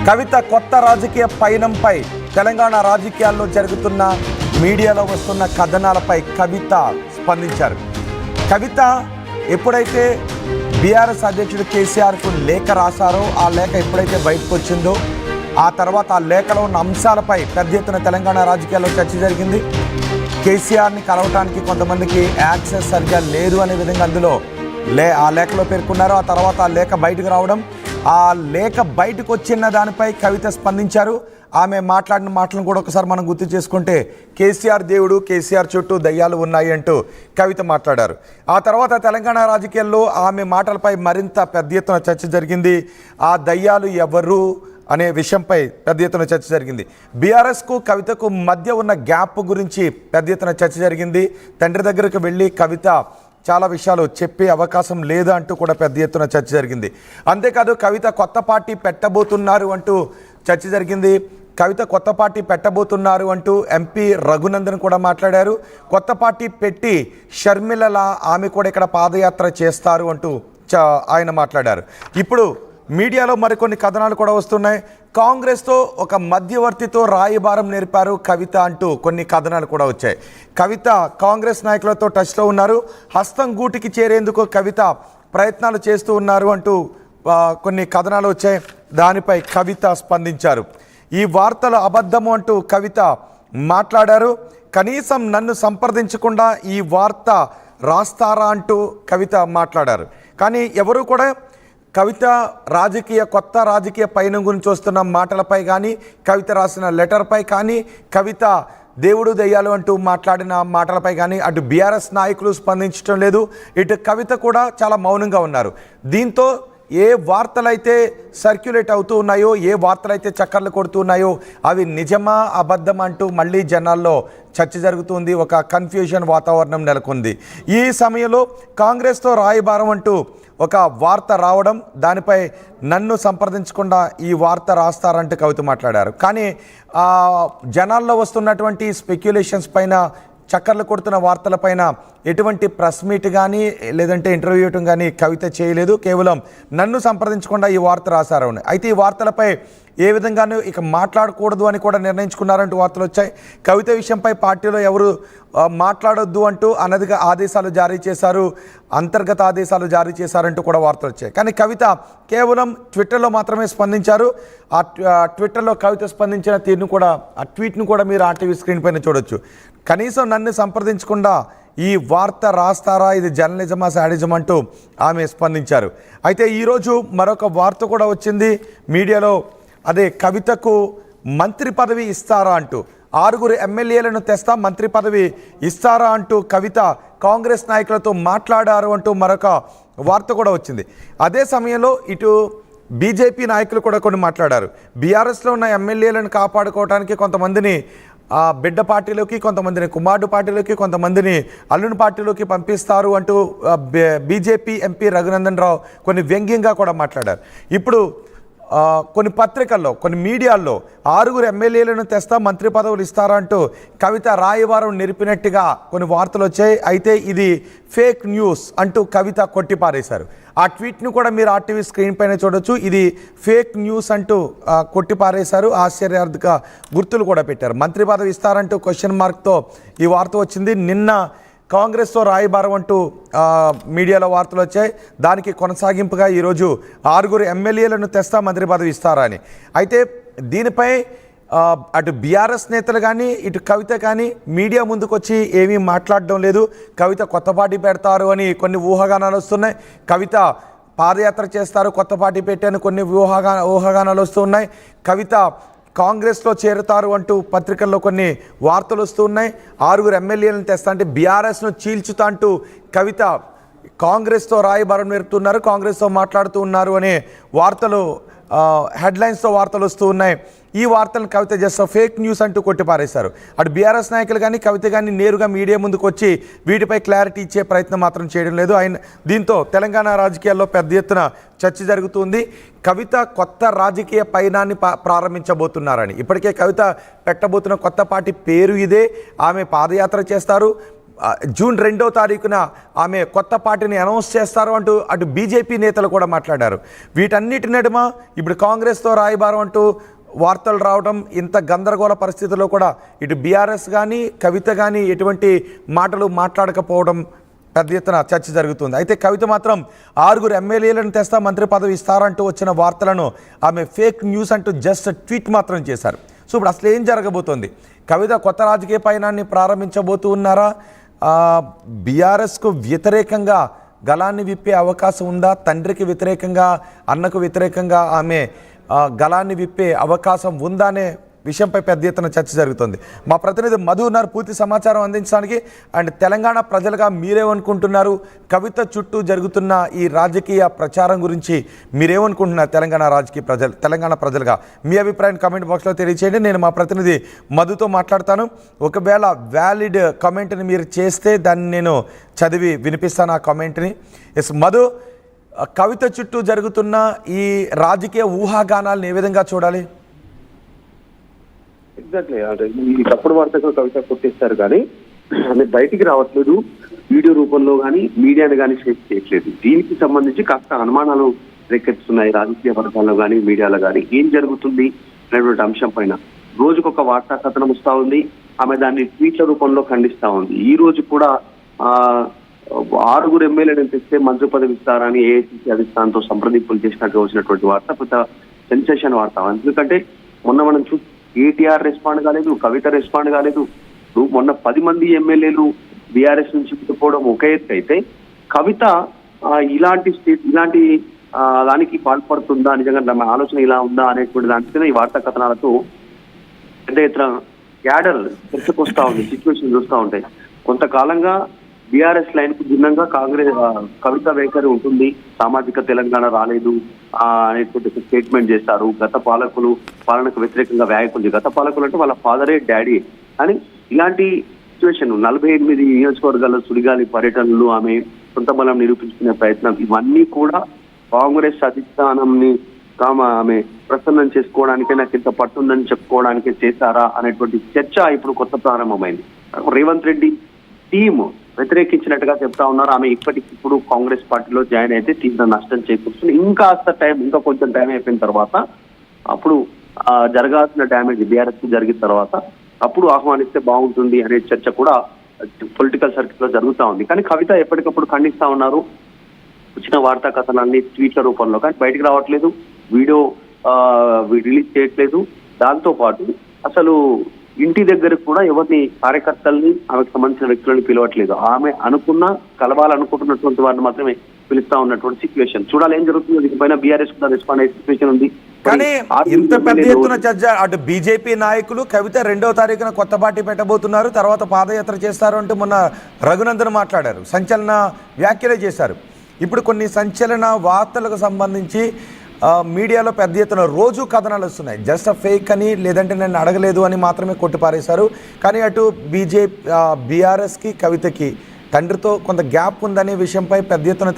కవిత కొత్త రాజకీయ పయనంపై తెలంగాణ రాజకీయాల్లో జరుగుతున్న మీడియాలో వస్తున్న కథనాలపై కవిత స్పందించారు. కవిత ఎప్పుడైతే బీఆర్ఎస్ అధ్యక్షుడు కేసీఆర్కు లేఖ రాశారో ఆ లేఖ ఎప్పుడైతే బయటకు వచ్చిందో ఆ తర్వాత ఆ లేఖలో ఉన్న అంశాలపై పెద్ద ఎత్తున తెలంగాణ రాజకీయాల్లో చర్చ జరిగింది. కేసీఆర్ని కలవటానికి కొంతమందికి యాక్సెస్ సరిగ్గా లేదు అనే విధంగా అందులో ఆ లేఖలో పేర్కొన్నారు. ఆ తర్వాత ఆ లేఖ బయటకు రావడం, ఆ లేఖ బయటకు వచ్చిన దానిపై కవిత స్పందించారు. ఆమె మాట్లాడిన మాటలను కూడా ఒకసారి మనం గుర్తు చేసుకుంటే, కేసీఆర్ దేవుడు, కేసీఆర్ చుట్టూ దయ్యాలు ఉన్నాయి అంటూ కవిత మాట్లాడారు. ఆ తర్వాత తెలంగాణ రాజకీయాల్లో ఆమె మాటలపై మరింత పెద్ద ఎత్తున చర్చ జరిగింది. ఆ దయ్యాలు ఎవరు అనే విషయంపై పెద్ద ఎత్తున చర్చ జరిగింది. బీఆర్ఎస్కు కవితకు మధ్య ఉన్న గ్యాప్ గురించి పెద్ద ఎత్తున చర్చ జరిగింది. తండ్రి దగ్గరకు వెళ్ళి కవిత చాలా విషయాలు చెప్పే అవకాశం లేదా అంటూ కూడా పెద్ద ఎత్తున చర్చ జరిగింది. అంతేకాదు కవిత కొత్త పార్టీ పెట్టబోతున్నారు అంటూ చర్చ జరిగింది. కవిత కొత్త పార్టీ పెట్టబోతున్నారు అంటూ ఎంపీ రఘునందన్ కూడా మాట్లాడారు. కొత్త పార్టీ పెట్టి షర్మిలలా ఆమె కూడా ఇక్కడ పాదయాత్ర చేస్తారు అంటూ ఆయన మాట్లాడారు. ఇప్పుడు మీడియాలో మరికొన్ని కథనాలు కూడా వస్తున్నాయి. కాంగ్రెస్తో ఒక మధ్యవర్తితో రాయబారం నేర్పారు కవిత అంటూ కొన్ని కథనాలు కూడా వచ్చాయి. కవిత కాంగ్రెస్ నాయకులతో టచ్లో ఉన్నారు. హస్తం గూటికి చేరేందుకు కవిత ప్రయత్నాలు చేస్తూ ఉన్నారు అంటూ కొన్ని కథనాలు వచ్చాయి. దానిపై కవిత స్పందించారు. ఈ వార్తలు అబద్ధము అంటూ కవిత మాట్లాడారు. కనీసం నన్ను సంప్రదించకుండా ఈ వార్త రాస్తారా అంటూ కవిత మాట్లాడారు. కానీ ఎవరు కూడా కవిత కొత్త రాజకీయ పయనం గురించి వస్తున్న మాటలపై కానీ, కవిత రాసిన లెటర్పై కానీ, కవిత దేవుడు దయ్యాలు అంటూ మాట్లాడిన మాటలపై కానీ అటు బీఆర్ఎస్ నాయకులు స్పందించడం లేదు, ఇటు కవిత కూడా చాలా మౌనంగా ఉన్నారు. దీంతో ఏ వార్తలైతే సర్క్యులేట్ అవుతూ ఉన్నాయో, ఏ వార్తలైతే చక్కర్లు కొడుతూ ఉన్నాయో అవి నిజమా అబద్ధం అంటూ మళ్ళీ జనాల్లో చర్చ జరుగుతుంది. ఒక కన్ఫ్యూజన్ వాతావరణం నెలకొంది. ఈ సమయంలో కాంగ్రెస్తో రాయబారం అంటూ ఒక వార్త రావడం, దానిపై నన్ను సంప్రదించకుండా ఈ వార్త రాస్తారంటూ కవిత మాట్లాడారు. కానీ జనాల్లో వస్తున్నటువంటి స్పెక్యులేషన్స్ పైన, చక్కర్లు కొడుతున్న వార్తలపైన ఎటువంటి ప్రెస్ మీట్ కానీ లేదంటే ఇంటర్వ్యూ కానీ కవిత చేయలేదు. కేవలం నన్ను సంప్రదించకుండా ఈ వార్త రాశారు. అయితే ఈ వార్తలపై ఏ విధంగానూ ఇక మాట్లాడకూడదు అని కూడా నిర్ణయించుకున్నారంటూ వార్తలు వచ్చాయి. కవిత విషయంపై పార్టీలో ఎవరు మాట్లాడొద్దు అంటూ అనధిక ఆదేశాలు జారీ చేశారు, అంతర్గత ఆదేశాలు జారీ చేశారంటూ కూడా వార్తలు వచ్చాయి. కానీ కవిత కేవలం ట్విట్టర్లో మాత్రమే స్పందించారు. ఆ ట్విట్టర్లో కవిత స్పందించిన తీరును కూడా, ఆ ట్వీట్ను కూడా మీరు ఆర్టీవీ స్క్రీన్ పైన చూడొచ్చు. కనీసం నన్ను సంప్రదించకుండా ఈ వార్త రాస్తారా, ఇది జర్నలిజమా శాడిజం అంటూ ఆమె స్పందించారు. అయితే ఈరోజు మరొక వార్త కూడా వచ్చింది మీడియాలో. అదే కవితకు మంత్రి పదవి ఇస్తారా అంటూ, 6 ఎమ్మెల్యేలను తెస్తా మంత్రి పదవి ఇస్తారా అంటూ కవిత కాంగ్రెస్ నాయకులతో మాట్లాడారు అంటూ మరొక వార్త కూడా వచ్చింది. అదే సమయంలో ఇటు బీజేపీ నాయకులు కూడా కొన్ని మాట్లాడారు. బీఆర్ఎస్లో ఉన్న ఎమ్మెల్యేలను కాపాడుకోవడానికి కొంతమందిని బిడ్డ పార్టీలోకి, కొంతమందిని కుమారుడు పార్టీలోకి, కొంతమందిని అల్లుని పార్టీలోకి పంపిస్తారు అంటూ బీజేపీ ఎంపీ రఘునందన్ రావు కొన్ని వ్యంగ్యంగా కూడా మాట్లాడారు. ఇప్పుడు కొన్ని పత్రికల్లో, కొన్ని మీడియాల్లో 6 ఎమ్మెల్యేలను తెస్తా మంత్రి పదవులు ఇస్తారా అంటూ కవిత రాయబారం నిలిపినట్టుగా కొన్ని వార్తలు వచ్చాయి. అయితే ఇది ఫేక్ న్యూస్ అంటూ కవిత కొట్టిపారేశారు. ఆ ట్వీట్ను కూడా మీరు ఆర్టీవీ స్క్రీన్ పైన చూడొచ్చు. ఇది ఫేక్ న్యూస్ అంటూ కొట్టిపారేశారు. ఆశ్చర్యార్థక గుర్తులు కూడా పెట్టారు. మంత్రి పదవి ఇస్తారంటూ క్వశ్చన్ మార్క్తో ఈ వార్త వచ్చింది. నిన్న కాంగ్రెస్తో రాయబారం అంటూ మీడియాలో వార్తలు వచ్చాయి. దానికి కొనసాగింపుగా ఈరోజు 6 ఎమ్మెల్యేలను తెస్తా మంత్రి పదవి ఇస్తారా అని. అయితే దీనిపై అటు బీఆర్ఎస్ నేతలు కానీ ఇటు కవిత కానీ మీడియా ముందుకు వచ్చి ఏమీ మాట్లాడడం లేదు. కవిత కొత్త పార్టీ పెడతారు అని కొన్ని ఊహాగానాలు వస్తున్నాయి. కవిత పాదయాత్ర చేస్తారు, కొత్త పార్టీ పెట్టాను కొన్ని ఊహాగానాలు వస్తున్నాయి. కవిత కాంగ్రెస్లో చేరుతారు అంటూ పత్రికల్లో కొన్ని వార్తలు వస్తున్నాయి. 6 ఎమ్మెల్యేలను తెస్తా అంటే బీఆర్ఎస్ను చీల్చుతా అంటూ కవిత కాంగ్రెస్తో రాయబారం నేర్పుతున్నారు, కాంగ్రెస్తో మాట్లాడుతూ ఉన్నారు అనే వార్తలు, హెడ్లైన్స్తో వార్తలు వస్తూ ఉన్నాయి. ఈ వార్తలను కవిత జస్ట్ ఫేక్ న్యూస్ అంటూ కొట్టిపారేశారు. అటు బీఆర్ఎస్ నాయకులు కానీ కవిత కానీ నేరుగా మీడియా ముందుకు వచ్చి వీటిపై క్లారిటీ ఇచ్చే ప్రయత్నం మాత్రం చేయడం లేదు. దీంతో తెలంగాణ రాజకీయాల్లో పెద్ద ఎత్తున చర్చ జరుగుతుంది. కవిత కొత్త రాజకీయ పయనాన్ని ప్రారంభించబోతున్నారని, ఇప్పటికే కవిత పెట్టబోతున్న కొత్త పార్టీ పేరు ఇదే. ఆమె పాదయాత్ర చేస్తారు. జూన్ 2వ తారీఖున ఆమె కొత్త పార్టీని అనౌన్స్ చేస్తారు అంటూ అటు బీజేపీ నేతలు కూడా మాట్లాడారు. వీటన్నిటి నడుమ ఇప్పుడు కాంగ్రెస్తో రాయబారం అంటూ వార్తలు రావడం, ఇంత గందరగోళ పరిస్థితుల్లో కూడా ఇటు బీఆర్ఎస్ కానీ కవిత కానీ ఎటువంటి మాటలు మాట్లాడకపోవడం పెద్ద ఎత్తున చర్చ జరుగుతుంది. అయితే కవిత మాత్రం 6 ఎమ్మెల్యేలను తెస్తా, మంత్రి పదవి ఇస్తారంటూ వచ్చిన వార్తలను ఆమె ఫేక్ న్యూస్ అంటూ జస్ట్ ట్వీట్ మాత్రం చేశారు. సో ఇప్పుడు అసలు ఏం జరగబోతోంది? కవిత కొత్త రాజకీయ పయనాన్ని ప్రారంభించబోతూ ఉన్నారా? బీఆర్ఎస్కు వ్యతిరేకంగా గలాన్ని విప్పే అవకాశం ఉందా? తండ్రికి వ్యతిరేకంగా, అన్నకు వ్యతిరేకంగా ఆమె గలాన్ని విప్పే అవకాశం ఉందా అనే విషయంపై పెద్ద ఎత్తున చర్చ జరుగుతుంది. మా ప్రతినిధి మధు ఉన్నారు పూర్తి సమాచారం అందించడానికి. అండ్ తెలంగాణ ప్రజలుగా మీరేమనుకుంటున్నారు? కవిత చుట్టూ జరుగుతున్న ఈ రాజకీయ ప్రచారం గురించి మీరేమనుకుంటున్నారు? తెలంగాణ ప్రజలుగా మీ అభిప్రాయం కామెంట్ బాక్స్లో తెలియచేయండి. నేను మా ప్రతినిధి మధుతో మాట్లాడతాను. ఒకవేళ వ్యాలిడ్ కామెంట్ని మీరు చేస్తే దాన్ని నేను చదివి వినిపిస్తాను ఆ కామెంట్ని. ఎస్ మధు, కవిత చుట్టూ జరుగుతున్న ఈ రాజకీయ ఊహాగానాలను ఏ విధంగా చూడాలి? ఎగ్జాక్ట్లీ, అంటే ఈ తప్పుడు వార్తకు కవిత కొట్టేస్తారు కానీ అది బయటికి రావట్లేదు. వీడియో రూపంలో కానీ మీడియాను కానీ షేర్ చేయట్లేదు. దీనికి సంబంధించి కాస్త అనుమానాలు రేకెత్తుతున్నాయి రాజకీయ వర్గాల్లో కానీ మీడియాలో కానీ. ఏం జరుగుతుంది అనేటువంటి అంశం పైన రోజుకొక వార్తా కథనం వస్తా ఉంది. ఆమె దాన్ని ట్వీట్ల రూపంలో ఖండిస్తా ఉంది. ఈ రోజు కూడా 6 ఎమ్మెల్యేలను తెస్తే మంత్రి పదవి ఇస్తారని ఏఐసీసీ అధిష్టానంతో సంప్రదింపులు చేసినట్టు వచ్చినటువంటి వార్త పెద్ద సెన్సేషన్ వార్త. ఎందుకంటే మొన్న మనం కేటీఆర్ రెస్పాండ్ కాలేదు, కవిత రెస్పాండ్ కాలేదు. మొన్న 10 మంది ఎమ్మెల్యేలు బీఆర్ఎస్ నుంచి పుట్టుకోవడం ఒక ఎత్తు అయితే, కవిత ఇలాంటి దానికి పాల్పడుతుందా, నిజంగా ఆలోచన ఇలా ఉందా అనేటువంటి దానిపైన ఈ వార్తా కథనాలతో పెద్ద ఎత్తున క్యాడర్ చర్చకొస్తా ఉంది. సిచ్యువేషన్ చూస్తూ ఉంటాయి. కొంతకాలంగా బీఆర్ఎస్ లైన్ కు భిన్నంగా కవిత వైఖరి ఉంటుంది. సామాజిక తెలంగాణ రాలేదు అనేటువంటి స్టేట్మెంట్ చేస్తారు. గత పాలకులు పాలనకు వ్యతిరేకంగా వ్యాఖ్యలు, గత పాలకులు అంటే వాళ్ళ ఫాదరే డాడీ అని. ఇలాంటి సిచ్యువేషన్ 48 నియోజకవర్గాల్లో సుడిగాలి పర్యటనలు, ఆమె సొంత బలం నిరూపించుకునే ప్రయత్నం, ఇవన్నీ కూడా కాంగ్రెస్ అధిష్టానంని ఆమె ప్రసన్నం చేసుకోవడానికే, నాకు ఇంత పట్టుందని చెప్పుకోవడానికే చేశారా అనేటువంటి చర్చ ఇప్పుడు కొత్త ప్రారంభమైంది. రేవంత్ రెడ్డి టీమ్ వ్యతిరేకించినట్టుగా చెప్తా ఉన్నారు. ఆమె ఇప్పటికిప్పుడు కాంగ్రెస్ పార్టీలో జాయిన్ అయితే తీవ్ర నష్టం చేకూరుస్తుంది. ఇంకా కొంచెం టైం అయిపోయిన తర్వాత, అప్పుడు జరగాల్సిన డ్యామేజ్ బీఆర్ఎస్ కు జరిగిన తర్వాత అప్పుడు ఆహ్వానిస్తే బాగుంటుంది అనే చర్చ కూడా పొలిటికల్ సర్కిల్ లో జరుగుతూ ఉంది. కానీ కవిత ఎప్పటికప్పుడు ఖండిస్తా ఉన్నారు. వచ్చిన వార్తా కథనాన్ని ట్వీట్ల రూపంలో కానీ బయటకు రావట్లేదు, వీడియో రిలీజ్ చేయట్లేదు. దాంతో పాటు అసలు ఇంటి దగ్గర కూడా ఎవరిని, కార్యకర్తల్ని, ఆమెకు సంబంధించిన వ్యక్తులను పిలవట్లేదు. ఆమె కలవాలనుకుంటున్నటువంటి వారిని మాత్రమే పిలుస్తా ఉన్నటువంటి సిచ్యువేషన్. చూడాలి ఏం జరుగుతుందో. దీనిపైన బీఆర్ఎస్ కూడా రెస్పాండ్ అయ్యే సిచ్యువేషన్ ఉంది. కానీ ఇంత పెద్ద ఎత్తున చర్చ, అటు బీజేపీ నాయకులు కవిత 2వ తారీఖున కొత్త పార్టీ పెట్టబోతున్నారు, తర్వాత పాదయాత్ర చేస్తారు అంటూ మొన్న రఘునందన్ మాట్లాడారు, సంచలన వ్యాఖ్యలే చేశారు. ఇప్పుడు కొన్ని సంచలన వార్తలకు సంబంధించి మీడియాలో పెద్ద ఎత్తున రోజు కథనాలు వస్తున్నాయి. జస్ట్ ఫేక్ అని, లేదంటే నన్ను అడగలేదు అని మాత్రమే కొట్టిపారేశారు. కానీ అటు బీఆర్ఎస్కి కవితకి తండ్రితో కొంత గ్యాప్ ఉందనే విషయంపై పెద్ద ఎత్తున